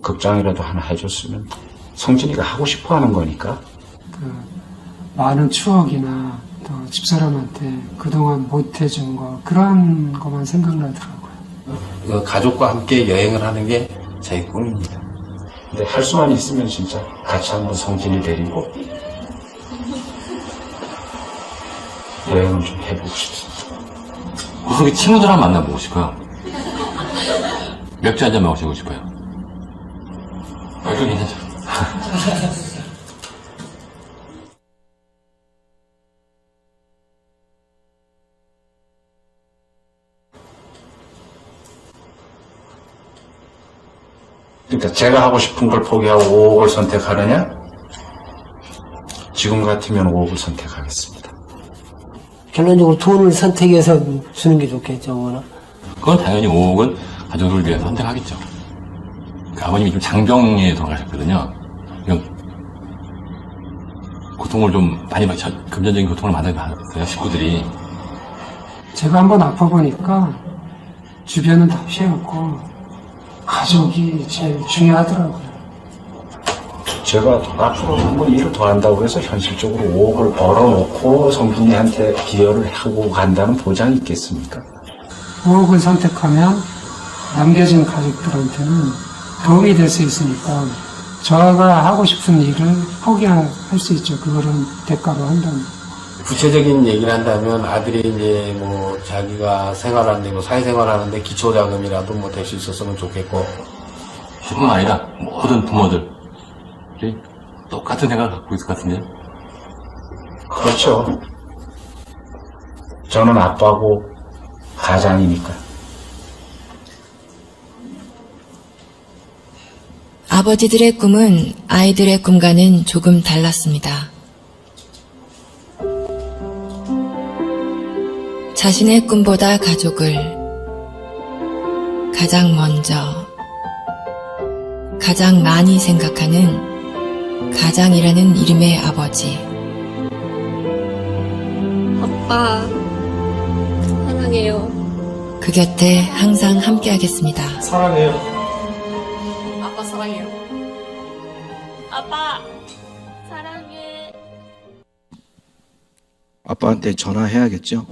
극장이라도 하나 해줬으면 성진이가 하고 싶어 하는 거니까. 많은 추억이나 또 집사람한테 그동안 못 해준 거 그런 것만 생각나더라고요. 가족과 함께 여행을 하는 게 제 꿈입니다. 근데 할 수만 있으면 진짜 같이 한번 성진이 데리고 여행을 좀 해보고 싶습니다. 구석에 친구들 한번 만나보고 싶어요. 맥주 한잔 마시고 싶어요. 맥주 괜찮죠? 그러니까 제가 하고 싶은 걸 포기하고 5억을 선택하느냐? 지금 같으면 5억을 선택하겠습니다. 결론적으로 돈을 선택해서 주는 게 좋겠죠, 뭐나. 그건 당연히 5억은 가족을 위해서 선택하겠죠. 그 아버님이 좀 장병에 돌아가셨거든요. 이런 고통을 좀 많이 금전적인 고통을 많이 받았어요, 식구들이. 제가 한번 아파보니까 주변은 다 필요 없고 가족이 제일 중요하더라고요. 제가 앞으로 한번 일을 더 한다고 해서 현실적으로 5억을 벌어놓고 성진이한테 기여를 하고 간다는 보장이 있겠습니까? 5억을 선택하면 남겨진 가족들한테는 도움이 될 수 있으니까 저가 하고 싶은 일을 포기할 수 있죠. 그거를 대가로 한다면. 구체적인 얘기를 한다면 아들이 이제 뭐 자기가 생활하는데 뭐 사회생활하는데 기초자금이라도 뭐 될 수 있었으면 좋겠고. 뿐만 아니라 모든 부모들 똑같은 생각을 갖고 있을 것 같은데요. 그렇죠. 저는 아빠고 가장이니까. 아버지들의 꿈은 아이들의 꿈과는 조금 달랐습니다. 자신의 꿈보다 가족을 가장 먼저, 가장 많이 생각하는 가장이라는 이름의 아버지. 아빠, 사랑해요. 그 곁에 항상 함께하겠습니다. 사랑해요. 아빠 사랑해요. 아빠, 사랑해. 아빠한테 전화해야겠죠?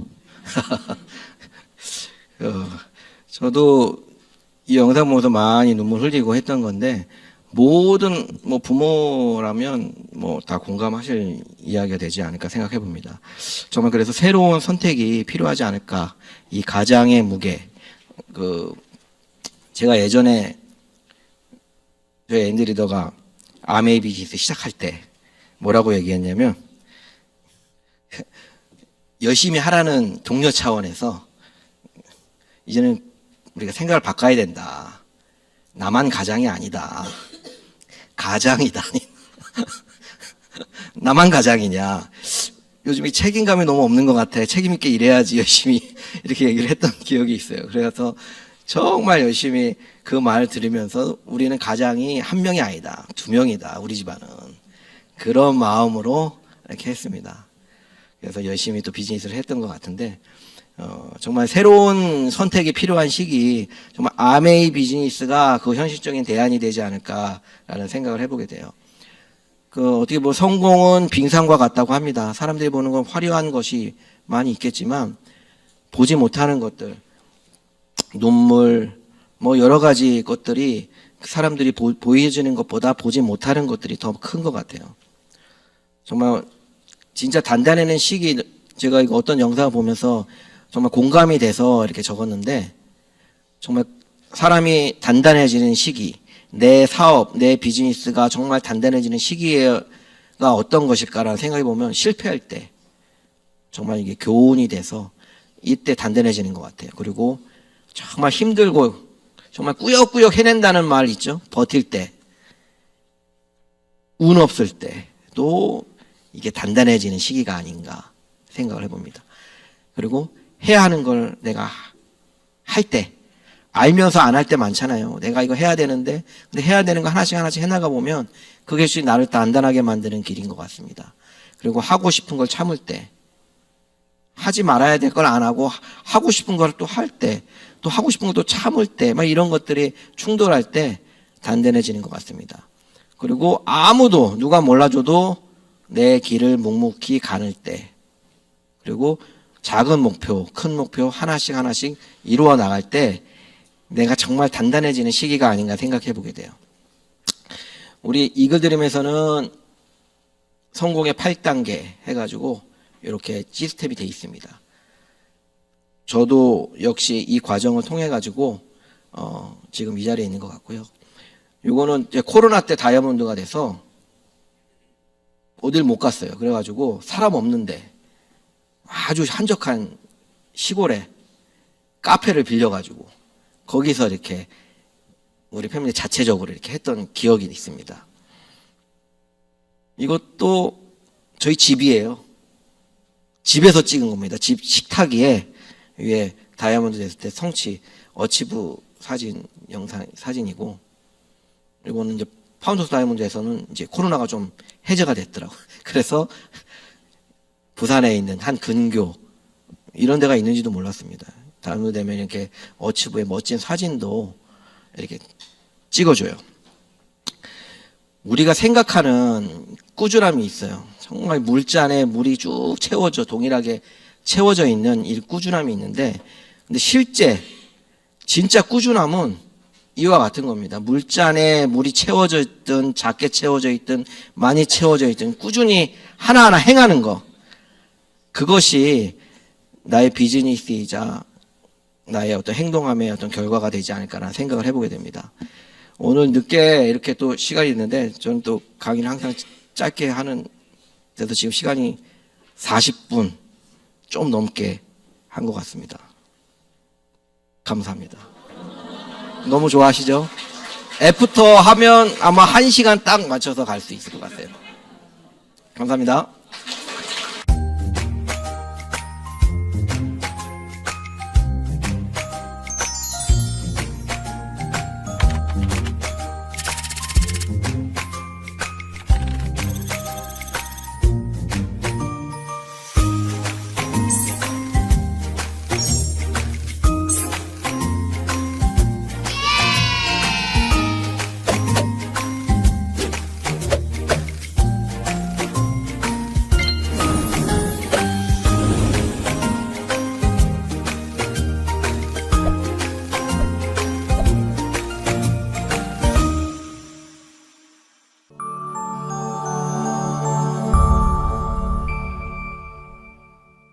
저도 이 영상 보면서 많이 눈물 흘리고 했던 건데, 모든 부모라면 다 공감하실 이야기가 되지 않을까 생각해 봅니다. 정말 그래서 새로운 선택이 필요하지 않을까. 이 가장의 무게. 제가 예전에 저희 앤디 리더가 아메이 비즈니스 시작할 때 뭐라고 얘기했냐면, 열심히 하라는 동료 차원에서 이제는 우리가 생각을 바꿔야 된다. 나만 가장이 아니다. 가장이다. 나만 가장이냐. 요즘 이 책임감이 너무 없는 것 같아. 책임 있게 일해야지 열심히 이렇게 얘기를 했던 기억이 있어요. 그래서 정말 열심히 그 말 들으면서 우리는 가장이 한 명이 아니다. 2명이다. 우리 집안은. 그런 마음으로 이렇게 했습니다. 그래서 열심히 또 비즈니스를 했던 것 같은데, 정말 새로운 선택이 필요한 시기, 정말 아메이 비즈니스가 그 현실적인 대안이 되지 않을까라는 생각을 해보게 돼요. 어떻게 성공은 빙산과 같다고 합니다. 사람들이 보는 건 화려한 것이 많이 있겠지만, 보지 못하는 것들, 눈물, 여러 가지 것들이 사람들이 보여지는 것보다 보지 못하는 것들이 더 큰 것 같아요. 정말 진짜 단단해는 시기, 제가 이거 어떤 영상을 보면서 정말 공감이 돼서 이렇게 적었는데, 정말 사람이 단단해지는 시기, 내 사업, 내 비즈니스가 정말 단단해지는 시기가 어떤 것일까라는 생각해 보면 실패할 때 정말 이게 교훈이 돼서 이때 단단해지는 것 같아요. 그리고 정말 힘들고 정말 꾸역꾸역 해낸다는 말 있죠? 버틸 때, 운 없을 때도 이게 단단해지는 시기가 아닌가 생각을 해봅니다. 그리고 해야 하는 걸 내가 할 때. 알면서 안 할 때 많잖아요. 내가 이거 해야 되는데, 근데 해야 되는 거 하나씩 해나가 보면 그게 나를 단단하게 만드는 길인 것 같습니다. 그리고 하고 싶은 걸 참을 때, 하지 말아야 될 걸 안 하고 하고 싶은 걸 또 할 때, 또 하고 싶은 걸 또 참을 때, 막 이런 것들이 충돌할 때 단단해지는 것 같습니다. 그리고 아무도 누가 몰라줘도 내 길을 묵묵히 가는 때, 그리고 작은 목표, 큰 목표 하나씩 이루어 나갈 때 내가 정말 단단해지는 시기가 아닌가 생각해 보게 돼요. 우리 이글드림에서는 성공의 8단계 해가지고 이렇게 시스템이 돼 있습니다. 저도 역시 이 과정을 통해 가지고 지금 이 자리에 있는 것 같고요. 이거는 이제 코로나 때 다이아몬드가 돼서 어딜 못 갔어요. 그래가지고 사람 없는데 아주 한적한 시골에 카페를 빌려가지고 거기서 이렇게 우리 패밀리 자체적으로 이렇게 했던 기억이 있습니다. 이것도 저희 집이에요. 집에서 찍은 겁니다. 집 식탁 위에 다이아몬드 됐을 때 성취 어치브 사진이고, 이거는 이제 파운더스 다이아몬드에서는 이제 코로나가 좀 해제가 됐더라고요. 그래서 부산에 있는 한 근교 이런 데가 있는지도 몰랐습니다. 다이아몬드 되면 이렇게 어치브의 멋진 사진도 이렇게 찍어줘요. 우리가 생각하는 꾸준함이 있어요. 정말 물잔에 물이 쭉 동일하게 채워져 있는 이 꾸준함이 있는데, 근데 실제 진짜 꾸준함은 이와 같은 겁니다. 물잔에 물이 채워져 있든 작게 채워져 있든 많이 채워져 있든 꾸준히 하나하나 행하는 거, 그것이 나의 비즈니스이자 나의 어떤 행동함의 어떤 결과가 되지 않을까라는 생각을 해보게 됩니다. 오늘 늦게 이렇게 또 시간이 있는데, 저는 또 강의를 항상 짧게 하는 데서 지금 시간이 40분 좀 넘게 한 것 같습니다. 감사합니다. 너무 좋아하시죠? 애프터 하면 아마 1시간 딱 맞춰서 갈 수 있을 것 같아요. 감사합니다.